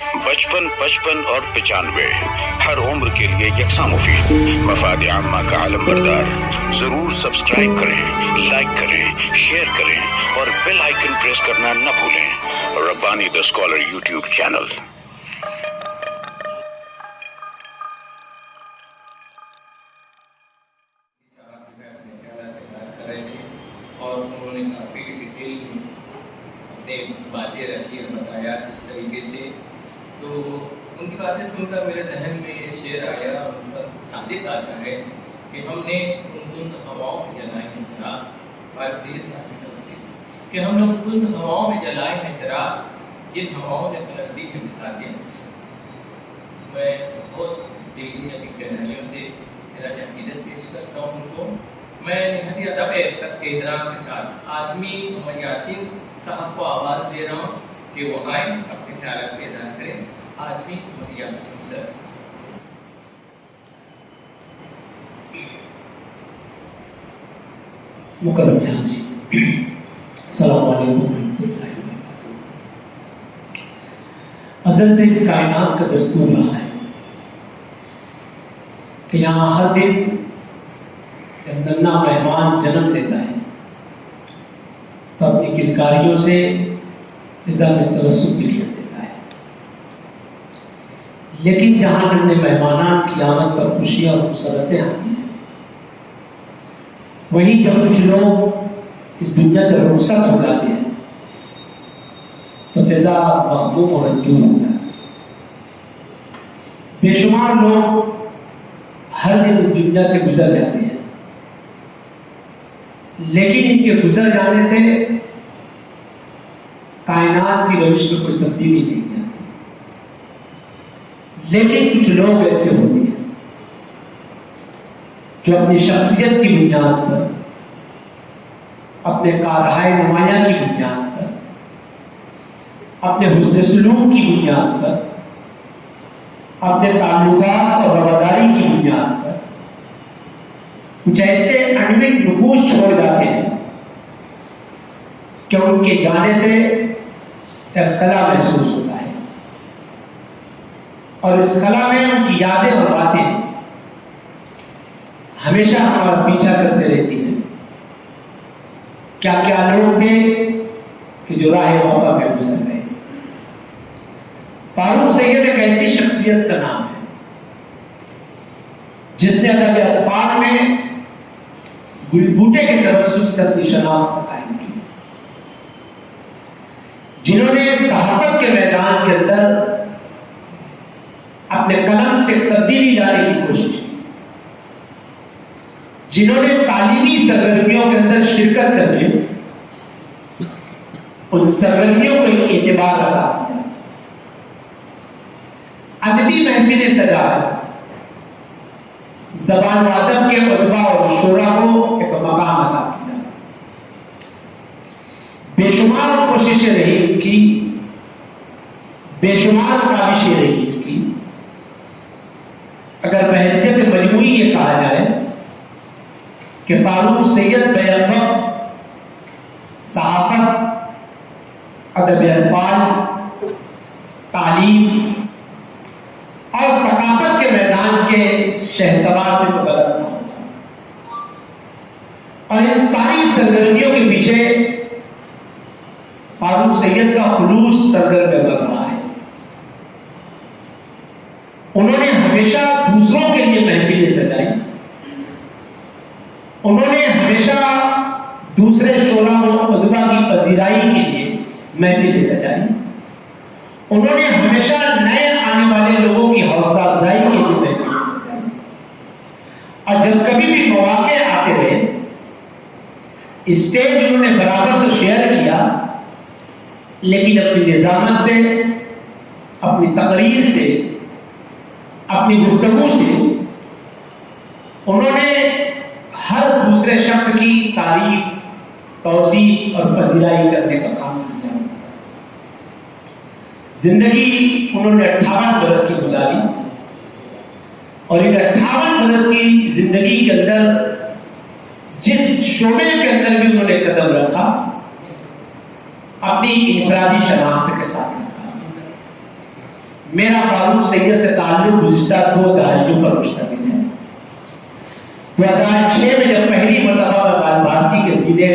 55 55 اور 95 ہر عمر کے لیے یکساں مفید. مفاد عامہ کا عالم بردار. ضرور سبسکرائب کریں، لائک کریں، شیئر کریں اور بیل آئیکن پریس کرنا نہ بھولیں. ربانی دا اسکالر یوٹیوب چینل. اور انہوں نے کافی ڈیٹیل میں اپنے باتیں رکھی اور بتایا اس طریقے سے. تو ان کی باتیں سن کر میرے ذہن میں یہ شعر آیا اور ان پر صادق آتا ہے کہ ہم نے ان تند ہواؤں میں جلائے ہیں چراغ. بات چیز کہ ہم نے ان تند ہواؤں میں جلائے ہیں چراغ جن ہواؤں نے پلٹ دی ہے بساطِ ہنس. میں بہت دلی کی گہرائیوں سے خراج عقیدت پیش کرتا ہوں ان کو. میں نہایت ادب احترام کے ساتھ اعظمی محمد یاسین صاحب کو آواز دے رہا ہوں کہ وہ آئیں اپنے خیالات کا اظہار کریں. اعظمی محمد یاسین سر. مکرم حاضرین، السلام علیکم ورحمۃ اللہ وبرکاتہ. ازل سے اس کائنات کا دستور رہا ہے کہ یہاں ہر دن جب ننا مہمان جنم لیتا ہے تو اپنی کلکاریوں سے فضا میں تبسم بکھیر دیتا ہے. لیکن جہاں ننے مہمانان کی آمد پر خوشیاں اور مسرتیں آتی ہیں، وہیں جب کچھ لوگ اس دنیا سے رخصت ہو جاتے ہیں تو فضا مخدوم اور رنجور ہو جاتی ہے. بے شمار لوگ ہر دن اس دنیا سے گزر جاتے ہیں، لیکن ان کے گزر جانے سے کائنات کی روش میں کوئی تبدیلی نہیں آتی. لیکن کچھ لوگ ایسے ہوتے ہیں جو اپنی شخصیت کی بنیاد پر، اپنے کارہائے نمایاں کی بنیاد پر، اپنے حسن سلوک کی بنیاد پر، اپنے تعلقات اور رواداری کی بنیاد پر کچھ ایسے انوکھے نفوذ چھوڑ جاتے ہیں کہ ان کے جانے سے ایک خلا محسوس ہوتا ہے، اور اس خلا میں ان کی یادیں اور باتیں ہمیشہ ہمارا پیچھا کرتے رہتی ہیں. کیا کیا لوگ تھے کہ جو راہ وفا میں گزر گئے. فاروق سید ایک ایسی شخصیت کا نام ہے جس نے ادب اطفال میں گل بوٹے کے توسط سے اپنی شناخت قائم کی، جنہوں نے صحافت کے میدان کے اندر اپنے قلم سے تبدیلی لانے کی کوشش کی، جنہوں نے تعلیمی سرگرمیوں کے اندر شرکت کر کے ان سرگرمیوں کو ایک اعتبار عطا کیا، ادبی محفلیں سجا کر زبان و ادب کے ادبا اور شعراء کو ایک مقام عطا کیا. بے شمار کوششیں رہی ان کی، بے شمار کاوشیں رہی ان کی. اگر بحیثیت مجموعی یہ کہا جائے کہ فاروق سید بیک وقت صحافت، ادب اطفال، تعلیم اور ثقافت کے میدان کے شہسوار میں تو غلط نہ ہوگا. اور ان ساری سرگرمیوں کے پیچھے فاروق سید کا خلوص سرگرم بن رہا ہے. انہوں نے ہمیشہ دوسروں کے لیے محفلیں سجائی، انہوں نے ہمیشہ دوسرے شعراء و ادبا کی پذیرائی کے لیے محفلیں سجائی، انہوں نے ہمیشہ نئے آنے والے لوگوں کی حوصلہ افزائی کے لیے محفلیں سجائی. اور جب کبھی بھی مواقع آتے رہے، اسٹیج انہوں نے برابر تو شیئر کیا، لیکن اپنی نظامت سے، اپنی تقریر سے، اپنی گفتگو سے انہوں نے ہر دوسرے شخص کی تعریف، توصیف اور پذیرائی کرنے کا کام انجام دیا. زندگی انہوں نے 58 برس کی گزاری، اور ان 58 برس کی زندگی کے اندر جس شعبے کے اندر بھی انہوں نے قدم رکھا، اپنی انفرادی شناخت کے ساتھ رکھا. میرا فاروق سید سے تعلق گزشتہ 2 دہائیوں پر مشتمل ہے۔ 2006 میں جب پہلی مرتبہ میں بال بھارتی کے سیدھے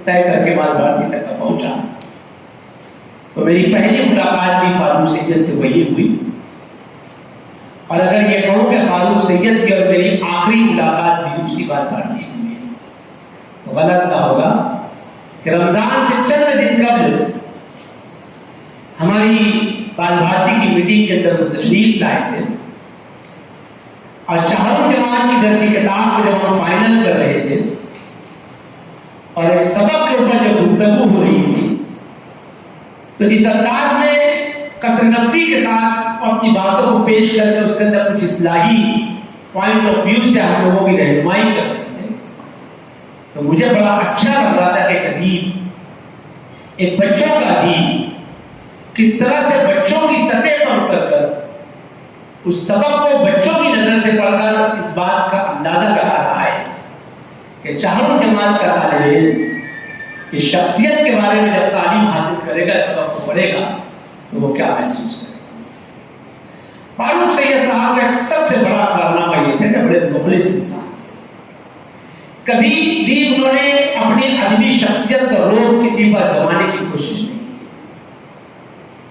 طے کر کے بال بھارتی تک پہنچا تو میری پہلی ملاقات بھی فاروق سید سے وہی ہوئی، اور اگر یہ کہوں کہ فاروق سید کی اور میری آخری ملاقات بھی اسی بال بھارتی ہوئی تو غلط نہ ہوگا کہ رمضان سے چند دن قبل ہماری بال بھارتی کی میٹنگ کے اندر وہ تشریف لائے تھے، اور چہاروں جماعت کی درسی کتاب کو جب ہم فائنل کر رہے تھے اور ایک سبق کے اوپر جب گفتگو ہو رہی تھی تو جس انداز میں کثر نفسی کے ساتھ اپنی باتوں کو پیش کر کے اس کے اندر کچھ اصلاحی پوائنٹ آف ویو سے ہم لوگوں کی رہنمائی کر رہے تھے تو مجھے بڑا اچھا لگ رہا تھا کہ ایک ادیب، ایک بچوں کا ادیب کس طرح سے بچوں کی سطح پر اتر کر اس سبق کو بچوں کی نظر سے پڑھ کر اس بات کا اندازہ لگا رہا ہے کہ چہاروں جماعت کا طالب علم اس شخصیت کے بارے میں جب تعلیم حاصل کرے گا، سبق کو پڑھے گا تو وہ کیا محسوس کرے گا۔ فاروق سید صاحب کا ایک سب سے بڑا کارنامہ یہ تھا کہ بڑے مخلص انسان، کبھی بھی انہوں نے اپنی ادبی شخصیت کا روب کسی پر جمانے کی کوشش نہیں کی،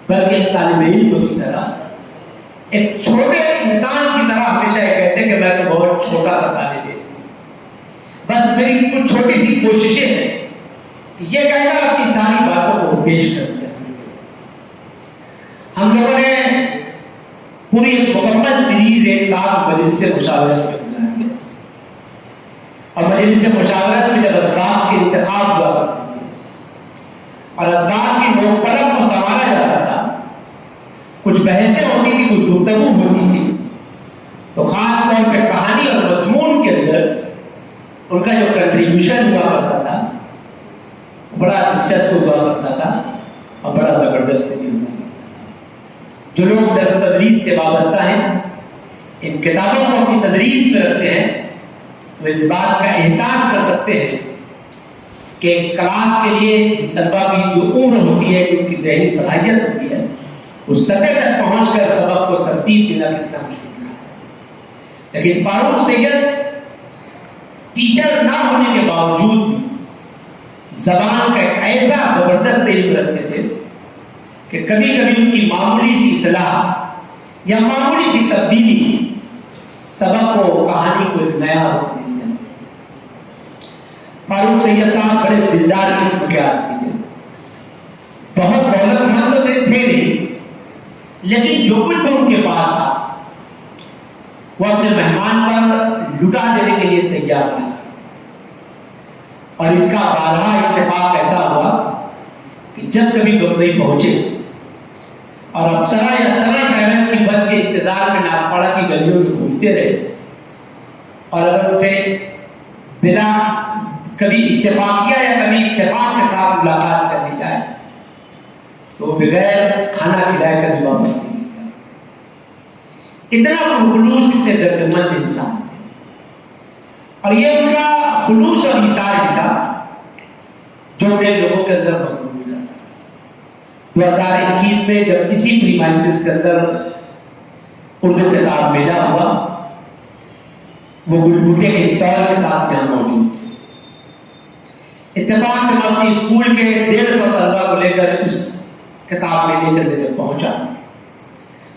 بلکہ ایک طالب علم کی طرح، ایک چھوٹے انسان کی طرح ہمیشہ یہ کہتے ہیں کہ میں تو بہت چھوٹا سا طالب علم ہوں، بس میری کچھ چھوٹی سی کوششیں ہیں، یہ کہہ کر اپنی ساری باتوں کو پیش کر دیا۔ ہم لوگوں نے پوری ایک مکمل سیریز ایک ساتھ مجلس مشاورت میں گزاری ہے، اور مجلس مشاورت میں جب اسباق کے انتخاب ہوا کرتے تھے اور اسباق کی نوک پلک کو سنوارا جاتا تھا، کچھ بحثیں ہوتی تھی، کچھ گفتگو ہوتی تھی، تو خاص طور پہ کہانی اور مضمون کے اندر ان کا جو کنٹریبیوشن ہوا کرتا تھا بڑا دلچسپ ہوا کرتا تھا اور بڑا زبردست بھی ہوا کرتا تھا۔ جو لوگ درس تدریس سے وابستہ ہیں، ان کتابوں کو اپنی تدریس میں رکھتے ہیں، وہ اس بات کا احساس کر سکتے ہیں کہ کلاس کے لیے طلبا کی جو عمر ہوتی ہے، ان کی ذہنی صلاحیت ہوتی ہے، اس سطح تک پہنچ کر سبق کو ترتیب دینا کتنا مشکل ہے۔ لیکن فاروق سید ٹیچر نہ ہونے کے باوجود بھی زبان کا ایک ایسا زبردست علم رکھتے تھے کہ کبھی کبھی ان کی معمولی سی اصلاح یا معمولی سی تبدیلی سبق کو، کہانی کو ایک نیا روپ دے دیا۔ فاروق سید صاحب بڑے دلدار قسم کے آدمی تھے، بہت دولت مند تھے نہیں، لیکن جو کچھ بھی ان کے پاس تھا وہ اپنے مہمان پر لٹا دینے کے لیے تیار تھا، اور اس کا بارہا اتفاق ایسا ہوا کہ جب کبھی بمبئی پہنچے اور اپسرا یا سرا ٹریولز کی بس کے انتظار میں ناگپاڑا کی گلیوں میں گھومتے رہے، اور اگر اسے بلا کبھی اتفاقیہ یا کبھی اتفاق کے ساتھ ملاقات کر لی جائے تو بغیر کھانا کھلائے کبھی واپس نہیں جاتے۔ اتنا خلوص، اتنے دردمند انسان تھے، اور یہ ان کا خلوص اور ایثار تھا جو میرے لوگوں کے اندر مقبول تھا۔ 2021 میں جب اسی پریمائسس کے اندر اردو کتاب میلہ ہوا، وہ گلبوٹے کے اسٹال کے ساتھ یہاں موجود تھے۔ اتفاق سے میں اپنی اسکول کے 150 طلبا کو لے کر اس کتاب میلے کے اندر پہنچا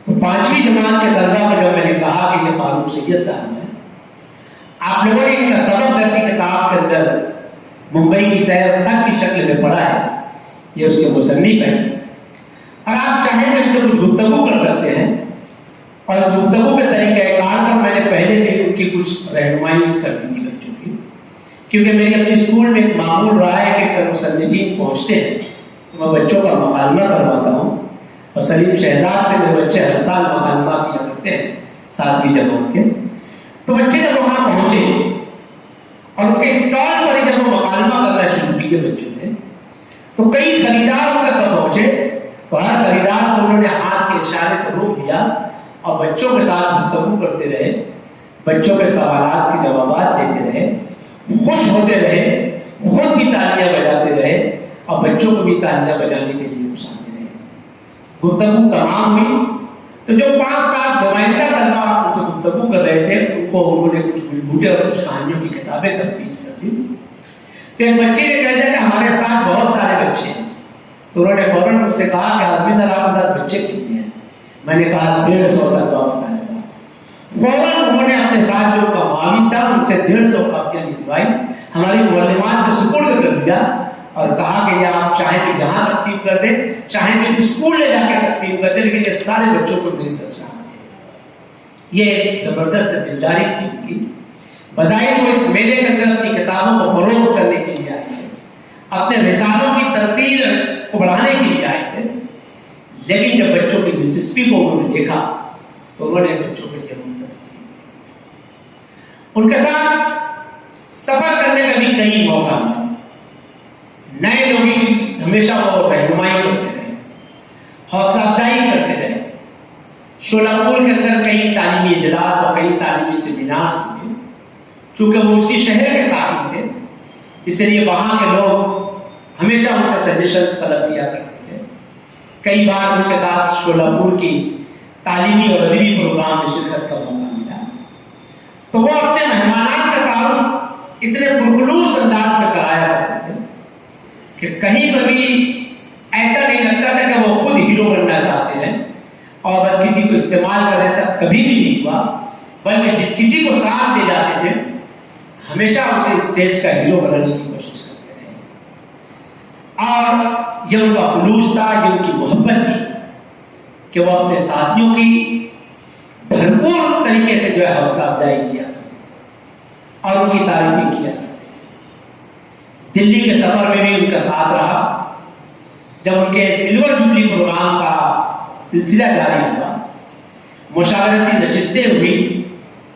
تو 5ویں جماعت کے طلبا کو جب میں نے کہا کہ یہ فاروق سید صاحب ہیں، آپ لوگوں نے ان کا سبق درسی کتاب کے اندر ممبئی کی سیر خط کی شکل میں پڑھا ہے، یہ اس کے مصنف ہیں، اور آپ چاہیں تو ان سے کچھ گفتگو کر سکتے ہیں، اور اس گفتگو کے طریقہ کار پر میں نے پہلے سے ان کی کچھ رہنمائی کر دی تھی بچوں کی، کیونکہ میری اپنے اسکول میں ایک معمول رہا ہے کہ اگر مصنفین پہنچتے ہیں تو میں بچوں کا مکالمہ کرواتا ہوں، اور سلیم شہزاد سے میرے بچے ہر سال مکالمہ کیا کرتے ہیں 7ویں جماعت کے۔ تو بچے جب وہاں پہنچے اور ان کے اسٹال پر ہی جب وہ مکالمہ کرنا شروع کیے بچوں نے، تو کئی خریدار ان تک پہنچے تو ہر خریدار کو انہوں نے ہاتھ کے اشارے سے روک دیا اور بچوں کے ساتھ گفتگو کرتے رہے، بچوں کے سوالات کے جوابات دیتے رہے، خوش ہوتے رہے، خود بھی تالیاں بجاتے رہے اور بچوں کو بھی تالیاں بجانے کے لیے اکساتے رہے۔ گفتگو تمام ہوئی تو تو جو 5-7 نمائندہ طلبہ ان سے گفتگو کر رہے تھے ان کو انہوں نے کچھ بلبوٹے اور کچھ کہانیوں کی کتابیں تفویض کر دی. تو ایک بچے نے کہا کہ ہمارے ساتھ بہت سارے بچے ہیں. تو انہوں نے فوراً مجھ سے کہا کہ اعظمی صاحب آپ کے ساتھ بچے کتنے ہیں؟ میں نے کہا 150 طلبہ بتانے کا. فوراً انہوں نے اپنے ساتھ جو معاون تھا ان سے 150 کاپیاں لکھوائی, ہماری معلمات کو سپرد کر دیا اور کہا کہ یہ آپ چاہیں تو یہاں تقسیم کر دیں, چاہیں تو اسکول لے جا کے تقسیم کر دیں, لیکن یہ سارے بچوں کو میری طرف سے آنا دیں. یہ ایک زبردست دلداری تھی ان کی. بظاہر وہ اس میلے کے اندر اپنی کتابوں کو فروخت کرنے کے لیے آئے تھے, اپنے رسالوں کی ترسیل کو بڑھانے کے لیے آئے تھے, لیکن جب بچوں کی دلچسپی کو انہوں نے دیکھا تو انہوں نے بچوں کو یہ تقسیم کیا. ان کے ساتھ سفر کرنے کا بھی کئی موقع ملا. نئے لوگوں کی ہمیشہ وہ رہنمائی کرتے رہے, حوصلہ افزائی کرتے رہے. شولاپور کے اندر کئی تعلیمی اجلاس اور کئی تعلیمی سیمینارز ہوئے. چونکہ وہ اسی شہر کے ساکن تھے اس لیے وہاں کے لوگ ہمیشہ ان سے سجیشنز طلب کیا کرتے تھے. کئی بار ان کے ساتھ شولاپور کی تعلیمی اور ادبی پروگرام میں شرکت کا موقع ملا. تو وہ اپنے مہمانان کا تعارف اتنے پرخلوص انداز میں کرایا کرتے تھے کہ کہیں پر بھی ایسا نہیں لگتا تھا کہ وہ خود ہیرو بننا چاہتے ہیں اور بس کسی کو استعمال کرنے سے کبھی بھی نہیں ہوا, بلکہ جس کسی کو ساتھ دے جاتے تھے ہمیشہ اسے اسٹیج کا ہیرو بنانے کی کوشش کرتے رہے. اور یہ ان کا خلوص تھا, یہ ان کی محبت تھی کہ وہ اپنے ساتھیوں کی بھرپور طریقے سے جو ہے حوصلہ افزائی کیا اور ان کی تعریفیں کیا. دلی کے سفر میں بھی ان کا ساتھ رہا. جب ان کے سلور جوبلی پروگرام کا سلسلہ جاری ہوا, مشاورتی نشستیں ہوئی,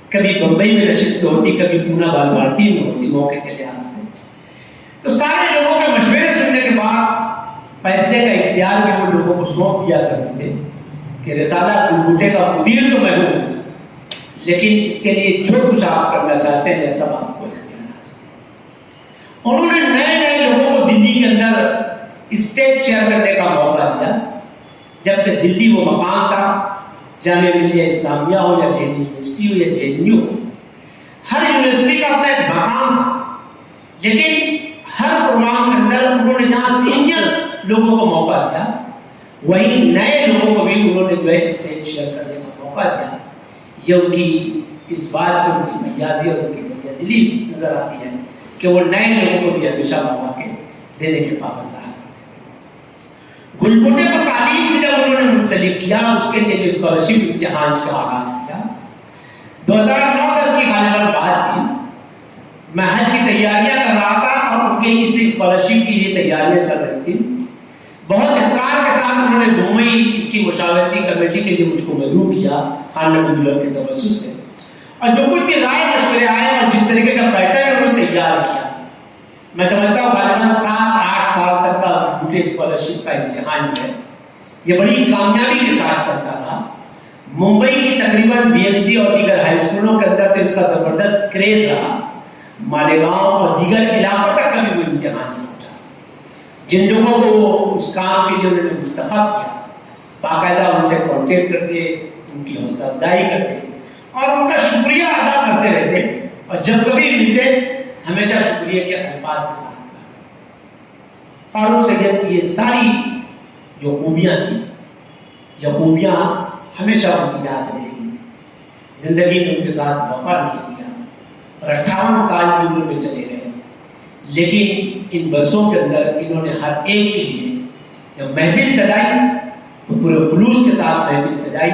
کبھی بمبئی میں نشست ہوتی, کبھی پونا بال بھارتی میں ہوتی موقع کے لحاظ سے. تو سارے لوگوں کے مشورے سننے کے بعد فیصلے کا اختیار بھی وہ لوگوں کو سونپ دیا کرتے تھے کہ رسالہ بلبوٹے کا مدیر تو میں ہوں, لیکن اس کے لیے جو کچھ آپ کرنا چاہتے ہیں سب آپ کو اختیار حاصل. انہوں نے نئے لوگوں کو دلی کے اندر اسٹیج شیئر کرنے کا موقع دیا, جبکہ دلی وہ مقام تھا, جامعہ ملیہ اسلامیہ ہو یا دہلی یونیورسٹی ہو یا JNU ہو, ہر یونیورسٹی کا اپنا ایک مقام تھا. لیکن ہر پروگرام کے اندر انہوں نے جہاں سینئر لوگوں کو موقع دیا, وہی نئے لوگوں کو بھی انہوں نے جو ہے اسٹیج شیئر کرنے کا موقع دیا. یہ ان کی اس بات سے ان کی میازی اور ان کی دلی نظر آتی ہے کہ وہ نئے لوگوں کو بھی ہمیشہ مواقع دینے کے پابند رہا. گلبوٹے کو تعلیم سے جب انہوں نے منسلک کیا, اس کے لیے جو اسکالرشپ امتحان کا آغاز کیا, 2009-10 کی غالباً بات تھی. میں حج کی تیاریاں کر رہا تھا اور ان کے اس اسکالرشپ کے لیے تیاریاں چل رہی تھی. بہت اصرار کے ساتھ انہوں نے بمبئی اس کی مشاورتی کمیٹی کے لیے مجھ کو مدعو کیا خان نبی اللہ کے توسط سے, اور جو کچھ بھی رائے مشورے آئے اور جس طریقے کا پیٹرن انہوں نے تیار کیا, میں سمجھتا ہوں غالباً 7-8 سال تک کا بوٹے اسکالرشپ کا امتحان ہے, یہ بڑی کامیابی کے ساتھ چلتا رہا. ممبئی کی تقریباً BMC اور دیگر ہائی اسکولوں کے اندر تو اس کا زبردست کریز رہا. مالیگاؤں اور دیگر علاقوں تک کا بھی وہ امتحان پہنچا. جن لوگوں کو اس کام کے لیے انہوں نے منتخب کیا, باقاعدہ ان سے کانٹیکٹ کرتے, ان کی حوصلہ افزائی کرتے اور ان کا شکریہ ادا کرتے رہتے, اور جب کبھی ملتے ہمیشہ شکریہ کے الفاظ کے ساتھ. فاروق سید کی یہ ساری جو خوبیاں تھیں, یہ خوبیاں ہمیشہ ان کی یاد رہے گی. زندگی نے ان کے ساتھ وفا نہیں کیا اور 58 سال کی عمر میں چلے گئے, لیکن ان برسوں کے اندر انہوں نے ہر ایک کے لیے جب محفل سجائی تو پورے خلوص کے ساتھ محفل سجائی.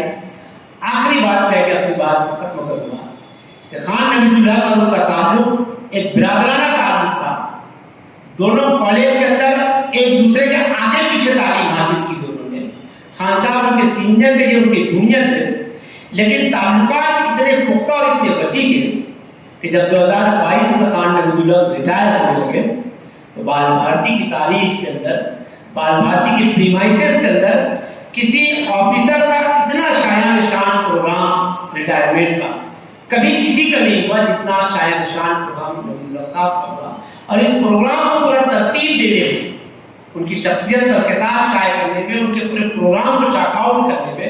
آخری بات کہہ کے اپنی بات کو ختم کروں کہ خان نبی اللہ اور ان کا تعلق ایک برادرانہ تعلق تھا. دونوں کالج کے اندر ایک دوسرے کے آگے پیچھے تعلیم حاصل کی دونوں نے. خان صاحب ان کے سینئر تھے, یہ ان کے جونیئر تھے, لیکن تعلقات اتنے پختہ اور اتنے وسیع تھے کہ جب 2022 میں خان نبی اللہ ریٹائر ہونے لگے تو بال بھارتی کی تاریخ کے اندر, بال بھارتی کے پریمائسز کے اندر کسی آفیسر کا اتنا شایان شان پروگرام ریٹائرمنٹ کا کبھی کسی کا نہیں ہوا جتنا شایان شان پروگرام نبی اللہ صاحب کا ہوا. اور اس پروگرام کو پورا ترتیب دینے میں, ان کی شخصیت اور کتاب شائع کرنے پہ, ان کے پورے پروگرام کو چاک آؤٹ کرنے پہ